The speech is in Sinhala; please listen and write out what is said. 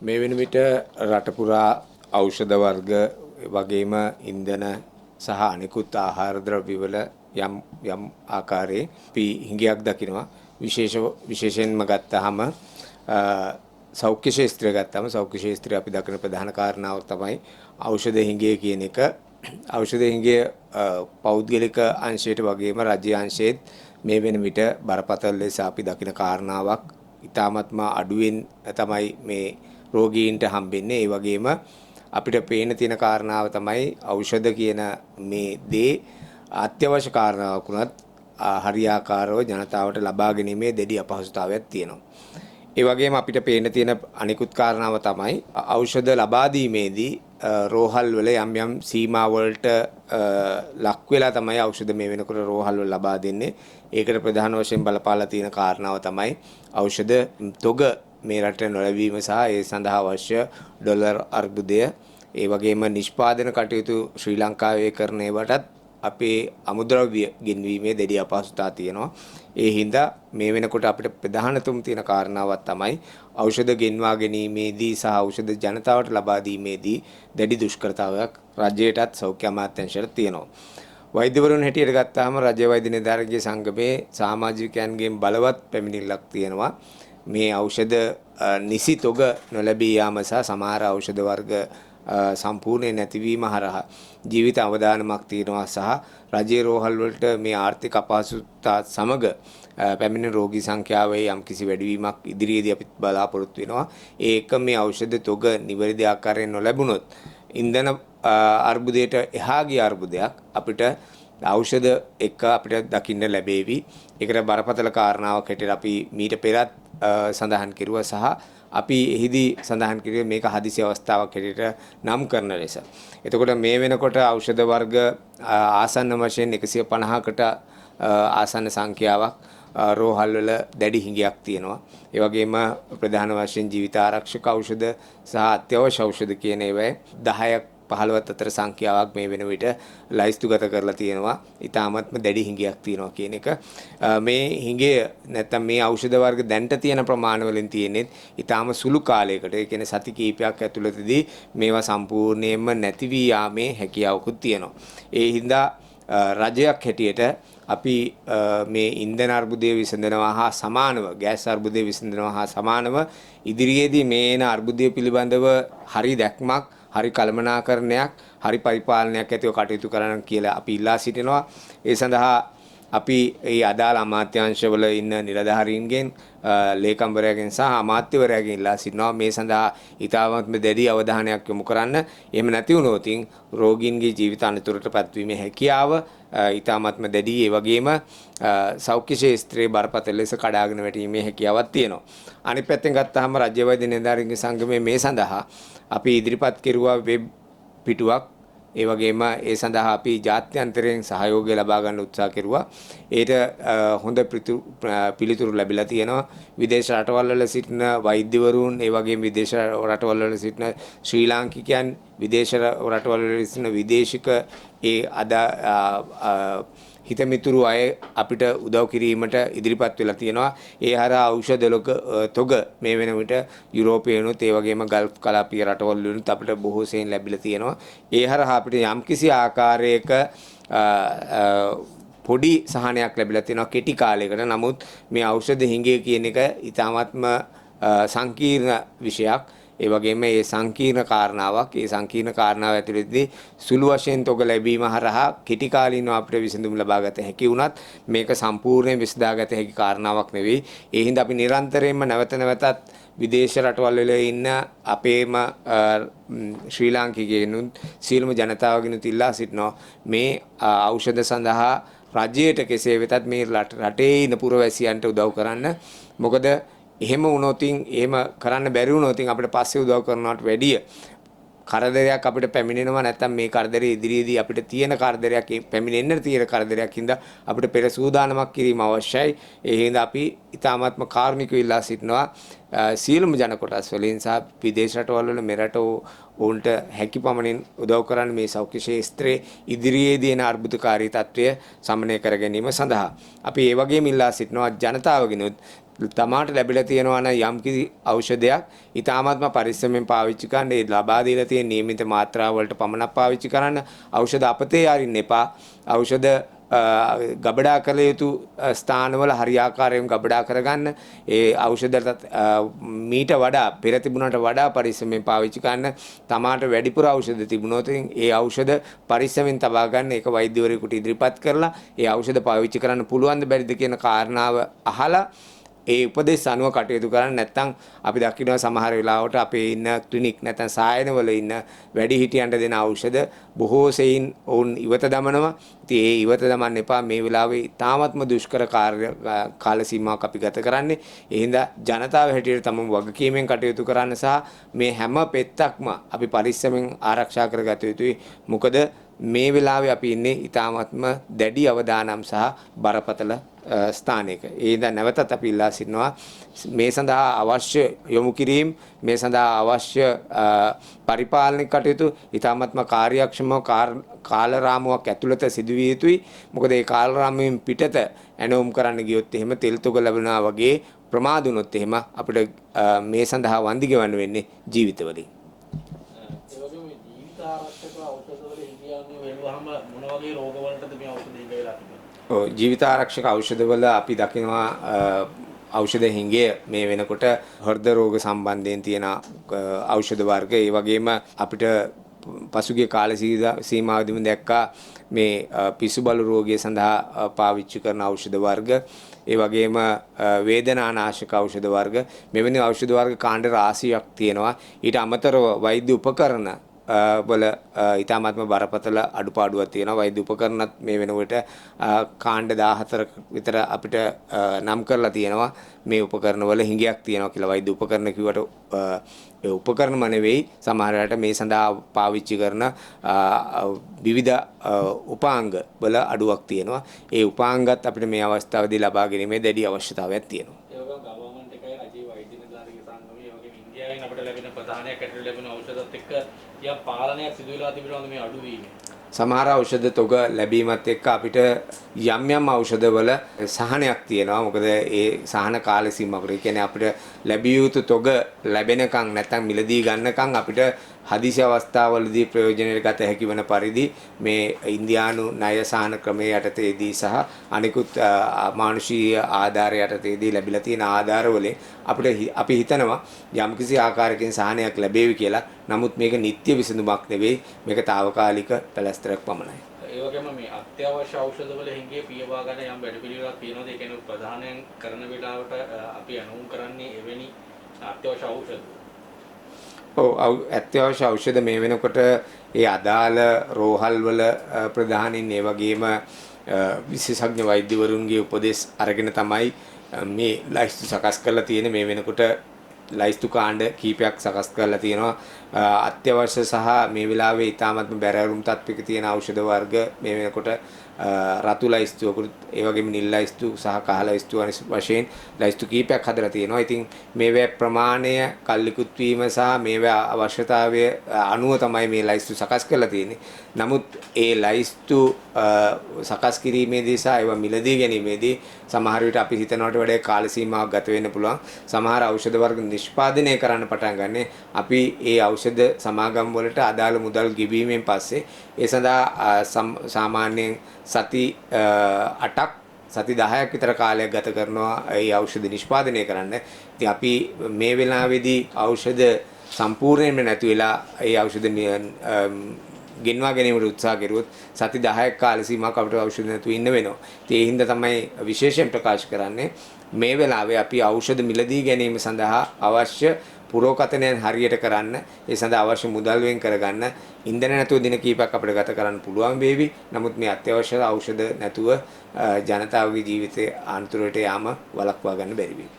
මේ වෙන විට රට පුරා ඖෂධ වර්ග වගේම ඉන්ධන සහ අනිකුත් ආහාර ද්‍රව්‍යවල යම් ආකාරයේ අපි හිඟයක් දකිනවා. විශේෂයෙන්ම ගත්තාම සෞඛ්‍ය ශාස්ත්‍රය ගත්තාම සෞඛ්‍ය ශාස්ත්‍රය අපි දකින ප්‍රධාන කාරණාව තමයි ඖෂධ හිඟය කියන එක. ඖෂධ හිඟය පෞද්ගලික අංශයට වගේම රාජ්‍ය අංශයේත් මේ වෙන විට බරපතල ලෙස අපි දකින කාරණාවක්. ඉතාමත්ම අඩුවෙන් තමයි මේ රෝගීන්ට හම්බෙන්නේ. ඒ වගේම අපිට පේන තියෙන කාරණාව තමයි ඖෂධ කියන මේ දේ අත්‍යවශ්‍ය කාරණාවක් වුණත් හරියාකාරව ජනතාවට ලබා ගැනීමේ දැඩි අපහසුතාවයක් තියෙනවා. ඒ වගේම අපිට පේන තියෙන අනිකුත් කාරණාව තමයි ඖෂධ ලබා දීමේදී රෝහල් වල යම් සීමා වලට ලක් වෙලා තමයි ඖෂධ මේ වෙනකොට රෝහල් වල ලබා දෙන්නේ. ඒකට ප්‍රධාන වශයෙන් බලපාලා තියෙන කාරණාව තමයි ඖෂධ තොග මේ රටේ නොලැබීම සහ ඒ සඳහා අවශ්‍ය ඩොලර් අර්බුදය. ඒ වගේම නිෂ්පාදන කටයුතු ශ්‍රී ලංකාවේ කරන ඒවටත් අපේ අමුද්‍රව්‍ය ගෙන්වීමේ දැඩි අපහසුතාව තියෙනවා. ඒ හින්දා මේ වෙනකොට අපිට ප්‍රධානතුම් තියෙන කාරණාවක් තමයි ඖෂධ ගෙන්වා ගැනීමේදී සහ ඖෂධ ජනතාවට ලබා දීමේදී දැඩි දුෂ්කරතාවයක් රජයටත් සෞඛ්‍ය අමාත්‍යාංශයට තියෙනවා. වෛද්‍යවරුන් හැටියට ගත්තාම රජ්‍ය වෛද්‍ය නිලධාරීන්ගේ සංගමේ සමාජිකයන්ගෙන් බලවත් පැමිණිල්ලක් තියෙනවා. මේ ඖෂධ නිසි තොග නොලැබී යාම සහ සමහර ඖෂධ වර්ග සම්පූර්ණයෙන් නැතිවීම හරහා ජීවිත අවදානමක් තියෙනවා සහ රජයේ රෝහල් වලට මේ ආර්ථික අපහසුතාව සමග පැමිණෙන රෝගී සංඛ්‍යාවේ යම්කිසි වැඩිවීමක් ඉදිරියේදී අපි බලාපොරොත්තු වෙනවා. ඒක මේ ඖෂධ තොග නිවැරදි ආකාරයෙන් නොලැබුණොත් ඉන්ධන අර්බුදයට එහා ගිය අර්බුදයක් අපිට ඖෂධ එක අපිට දකින්න ලැබේවි. ඒකට බරපතල කාරණාවක් හැටියට අපි මීට පෙරත් සඳහන් කෙරුවා සහ අපි එහිදී සඳහන් කරුවේ මේක හදිසි අවස්ථාවක් හැටියට නම් කරන ලෙස. එතකොට මේ වෙනකොට ඖෂධ වර්ග ආසන්න වශයෙන් 150කට ආසන්න සංඛ්‍යාවක් රෝහල් වල දැඩි හිඟයක් තියෙනවා. ඒ වගේම ප්‍රධාන වශයෙන් ජීවිත ආරක්ෂක ඖෂධ සහ අත්‍යවශ්‍ය ඖෂධ කියන ඒවායේ 10ක් 15ත් අතර සංඛ්‍යාවක් මේ වෙන විට ලයිස්තුගත කරලා තියෙනවා. ඊටාත්ම දැඩි හිඟයක් තියෙනවා කියන එක. මේ හිඟය නැත්තම් මේ ඖෂධ වර්ග දැන්ට තියෙන ප්‍රමාණ වලින් තියෙන්නේ ඊටාම සුළු කාලයකට. ඒ කියන්නේ සති කිහිපයක් ඇතුළතදී මේවා සම්පූර්ණයෙන්ම නැති වී යාමේ හැකියාවකුත් තියෙනවා. ඒ හින්දා රජයක් හැටියට අපි මේ ඉන්ධන අර්බුදය විසඳනවා හා සමානව ගෑස් අර්බුදය විසඳනවා හා සමානව ඉදිරියේදී මේ එන අර්බුදය පිළිබඳව හරි දැක්මක් හරි කළමනාකරණයක් හරි පරිපාලනයක් ඇතිව කටයුතු කරන්න කියලා අපි ඉල්ලා සිටිනවා. ඒ සඳහා අපි මේ අදාළ අමාත්‍යාංශවල ඉන්න නිලධාරීන්ගෙන් ලේකම්වරයාගෙන් සහ අමාත්‍යවරයාගෙන් ඉල්ලා සිටිනවා මේ සඳහා ඊටමත්ම දැඩි අවධානයක් යොමු කරන්න. එහෙම නැති වුණොත් රෝගීන්ගේ ජීවිත අනතුරට පත්වීමේ හැකියාව ඊටමත්ම දැඩි. ඒ වගේම සෞඛ්‍ය ශාස්ත්‍රයේ බරපතල ලෙස කඩාගෙන වැටීමේ හැකියාවක් තියෙනවා. අනිත් පැත්තෙන් ගත්තාම රාජ්‍ය වෛද්‍ය නිලධාරීන්ගේ සංගමයේ මේ සඳහා අපි ඉදිරිපත් කෙරුවා වෙබ් පිටුවක්. ඒ වගේම ඒ සඳහා අපි ජාත්‍යන්තරයෙන් සහයෝගය ලබා ගන්න උත්සාහ කෙරුවා. ඒට හොඳ පිළිතුරු ලැබිලා තියෙනවා. විදේශ රටවල් වල සිටින වෛද්‍යවරුන් ඒ වගේම විදේශ රටවල් වල සිටින ශ්‍රී ලාංකිකයන් විදේශ රටවල් වල සිටින විදේශික ඒ හිතමිතුරු අය අපිට උදව් කිරීමට ඉදිරිපත් වෙලා තියෙනවා. ඒ හරහා ඖෂධ තොග මේ වෙන විට යුරෝපීයනුත් ඒ වගේම ගල්ෆ් කලාපීය රටවල් වලින් අපිට බොහෝ සෙයින් ලැබිලා තියෙනවා. ඒ හරහා අපිට යම්කිසි ආකාරයක පොඩි සහනයක් ලැබිලා තියෙනවා කෙටි කාලයකට. නමුත් මේ ඖෂධ හිඟය කියන එක ඊටාත්ම සංකීර්ණ විෂයක්. ඒ වගේම මේ සංකීර්ණ කාරණාවක්. ඒ සංකීර්ණ කාරණාව ඇතුළතදී සුළු වශයෙන් තොග ලැබීම හරහා කෙටි කාලිනව අපිට විසඳුම් ලබාගත හැකි වුණත් මේක සම්පූර්ණයෙන් විසඳාගත හැකි කාරණාවක් නෙවෙයි. ඒ හින්දා අපි නිරන්තරයෙන්ම නැවත නැවතත් විදේශ රටවල් වල ඉන්න අපේම ශ්‍රී ලාංකිකයන්ුත් සියලුම ජනතාවගෙනුත් ඉල්ලා සිටිනවා මේ ඖෂධ සඳහා රජයට කෙසේ වෙතත් මේ රටේ ඉන්න පුරවැසියන්ට උදව් කරන්න. මොකද එහෙම වුණොත් එහෙම කරන්න බැරි වුණොත් අපිට පස්සේ උදව් කරනවට වැඩිය කරදරයක් අපිට පැමිණෙනවා. නැත්නම් මේ කරදරේ ඉදිරියේදී අපිට තියෙන කරදරයක් පැමිණෙන්න තියෙන කරදරයක් හින්දා අපිට පෙර සූදානමක් කිරීම අවශ්‍යයි. ඒ හින්දා අපි ඊ타මාත්ම කාර්මිකව ඉල්ලා සිටිනවා සියලුම ජන කොටස් වලින් සහ විදේශ රටවල් වල මෙරට ඔවුන්ට හැකි පමණින් උදව් කරන්න මේ සෞඛ්‍ය ශාස්ත්‍රයේ ඉදිරියේදී එන අර්බුදකාරී තත්ත්වය සමනය කර ගැනීම සඳහා අපි ඒ වගේම ඉල්ලා සිටිනවා ජනතාවගෙනුත් තමාට ලැබිලා තියෙනවා නම් යම්කිසි ඖෂධයක් ඊටාත්ම පරිස්සමෙන් පාවිච්චි කරන්න. ඒ ලබා දීලා තියෙන නියමිත මාත්‍රාව වලට පමණක් පාවිච්චි කරන්න. ඖෂධ අපතේ අරින්න එපා. ඖෂධ ගබඩා කළ යුතු ස්ථානවල හරියාකාරයෙන් ගබඩා කරගන්න. ඒ ඖෂධ මීට වඩා පෙර තිබුණට වඩා පරිස්සමෙන් පාවිච්චි කරන්න. තමාට වැඩිපුර ඖෂධ තිබුණොත් ඒ ඖෂධ පරිස්සමෙන් තබා ගන්න. ඒක වෛද්‍යවරයෙකුට ඉදිරිපත් කරලා ඒ ඖෂධ පාවිච්චි කරන්න පුළුවන්ද බැරිද කියන කාරණාව අහලා ඒ උපදේශ අනුව කටයුතු කරන්නේ. නැත්නම් අපි දකිනවා සමහර වෙලාවට අපේ ඉන්න ක්ලිනික් නැත්නම් සායනවල ඉන්න වැඩිහිටියන්ට දෙන ඖෂධ බොහෝ සෙයින් ඔවුන් ඉවත දමනවා. ඉතින් ඒ ඉවත දමන්න එපා. මේ වෙලාවේ තාමත්ම දුෂ්කර කාල සීමාවක් අපි ගත කරන්නේ. ඒ හින්දා ජනතාව හැටියට තමම වගකීමෙන් කටයුතු කරන්න සහ මේ හැම පෙත්තක්ම අපි පරිස්සමෙන් ආරක්ෂා කරගත යුතුයි. මොකද මේ වෙලාවේ අපි ඉන්නේ ඊ타ත්ම දැඩි අවදානම් සහ බරපතල ස්ථානයක. ඒ හින්දා නැවතත් අපි ඉල්ලා සිටිනවා මේ සඳහා අවශ්‍ය යොමු කිරීම, මේ සඳහා අවශ්‍ය පරිපාලන කටයුතු ඊ타ත්ම කාර්යක්ෂමව කාලරාමුවක් ඇතුළත සිදුවිය යුතුයි. මොකද ඒ කාලරාමුවෙන් පිටත ඇනෝම් කරන්න ගියොත් එහෙම තෙල් තුග ලැබෙනවා වගේ ප්‍රමාද වුණොත් එහෙම අපිට මේ සඳහා වන්දි ගෙවන්න වෙන්නේ ජීවිතවලින්. ජීවිත ආරක්ෂක ඖෂධවල අපි දකිනවා ඖෂධ හිඟය මේ වෙනකොට හෘද රෝග සම්බන්ධයෙන් තියෙන ඖෂධ වර්ග. ඒ වගේම අපිට පසුගිය කාල සීමාවෙදිම දැක්කා මේ පිසු බලු රෝගය සඳහා පාවිච්චි කරන ඖෂධ වර්ග. ඒ වගේම වේදනානාශක ඖෂධ වර්ග. මෙවැනි ඖෂධ වර්ග කාණ්ඩ රාශියක් තියෙනවා. ඊට අමතරව වෛද්‍ය උපකරණ වල ඊටාත්ම බරපතල අඩුපාඩුවක් තියෙනවා. වෛද්‍ය උපකරණත් මේ වෙනකොට කාණ්ඩ 14ක විතර අපිට නම් කරලා තියෙනවා. මේ උපකරණ වල හිඟයක් තියෙනවා කියලා. වෛද්‍ය උපකරණ කිව්වට ඒ උපකරණම නෙවෙයි, සමහර වෙලාවට මේ සඳහා පාවිච්චි කරන විවිධ උපාංග වල අඩුවක් තියෙනවා. ඒ උපාංගත් අපිට මේ අවස්ථාවේදී ලබා ගැනීමේ දැඩි අවශ්‍යතාවයක් තියෙනවා. අපිට ලැබෙන ප්‍රධානයක් ඇතුළේ ලැබෙන ඖෂධත් එක්ක යා පාලනයක් සිදු වෙලා තිබෙනවද මේ අඩුවීම? සමහර ඖෂධ තොග ලැබීමත් එක්ක අපිට යම් ඖෂධවල සහනයක් තියෙනවා. මොකද ඒ සහන කාල සීමාවකට කියන්නේ අපිට ලැබිය යුතු තොග ලැබෙනකන් නැත්නම් මිලදී ගන්නකන් අපිට හදිසි අවස්ථාවලදී ප්‍රයෝජනෙට ගත හැකි වන පරිදි මේ ඉන්දියානු ණය සහන ක්‍රමයේ යටතේදී සහ අනිකුත් මානුෂීය ආධාර යටතේදී ලැබිලා තියෙන ආධාරවලින් අපි හිතනවා යම්කිසි ආකාරයකින් සහනයක් ලැබෙවි කියලා. නමුත් මේක නිත්‍ය විසඳුමක් නෙවෙයි. මේක తాවකාලික පැලැස්තරක් පමණයි. ඒ වගේම මේ අත්‍යවශ්‍ය ඖෂධවල හිඟේ පියවා ගන්න යම් වැඩපිළිවෙලක් තියෙනවද? ඒ කියන්නේ ප්‍රධානයෙන් කරන වෙලාවට අපි අනුන් කරන්නේ එවැනි අත්‍යවශ්‍ය ඖෂධ. අත්‍යවශ්‍ය ඖෂධ මේ වෙනකොට ඒ අදාළ රෝහල් වල ප්‍රධානින් ඒ වගේම විශේෂඥ වෛද්‍යවරුන්ගේ උපදෙස් අරගෙන තමයි මේ ලයිස්තු සකස් කරලා තියෙන්නේ. මේ වෙනකොට ලයිස්තු කාණ්ඩ කීපයක් සකස් කරලා තියෙනවා. අත්‍යවශ්‍ය සහ මේ වෙලාවේ ඊටාත්ම බැරෑරුම් තත්ත්වයක තියෙන ඖෂධ වර්ග මේ වෙනකොට රතු ලයිස්තුවකුත් ඒ වගේම නිල් ලයිස්තු සහ කහ ලයිස්තු වශයෙන් ලයිස්තු කීපයක් හදලා තියෙනවා. ඉතින් මේවා ප්‍රමාණය කල්ලිකුත් වීම සහ මේවා අවශ්‍යතාවය අනුව තමයි මේ ලයිස්තු සකස් කරලා තියෙන්නේ. නමුත් ඒ ලයිස්තු සකස් කිරීමේදී සහ ඒවා මිලදී ගැනීමේදී සමහර විට අපි හිතනවට වඩා කාල සීමාවක් ගත වෙන්න පුළුවන්. සමහර ඖෂධ වර්ග නිෂ්පාදනය කරන්න පටන් ගන්න අපි ඒ ඖෂධ සමාගම් වලට අදාළ මුදල් ගෙවීමෙන් පස්සේ ඒ සඳහා සාමාන්‍යයෙන් සති 8ක් සති 10ක් විතර කාලයක් ගත කරනවා ඒ ඖෂධ නිෂ්පාදනය කරන්න. ඉතින් අපි මේ වෙලාවේදී ඖෂධ සම්පූර්ණයෙන්ම නැති වෙලා ඒ ඖෂධ ගෙන්වා ගැනීමට උත්සාහ කරුවොත් සති 10ක් කාල සීමාවක් අපිට ඖෂධ නැතුව ඉන්න වෙනවා. ඉතින් ඒ හින්දා තමයි විශේෂයෙන් ප්‍රකාශ කරන්නේ මේ වෙලාවේ අපි ඖෂධ මිලදී ගැනීම සඳහා අවශ්‍ය පුරෝකථනයන් හරියට කරන්න, ඒ සඳහා අවශ්‍ය මුදල් වෙන් කරගන්න ඉන්ධන නැතුව දින කීපයක් අපිට ගත කරන්න පුළුවන් වේවි. නමුත් මේ අත්‍යවශ්‍ය ඖෂධ නැතුව ජනතාවගේ ජීවිතයේ අන්තරයට යාම වළක්වා ගන්න බැරි වෙයි.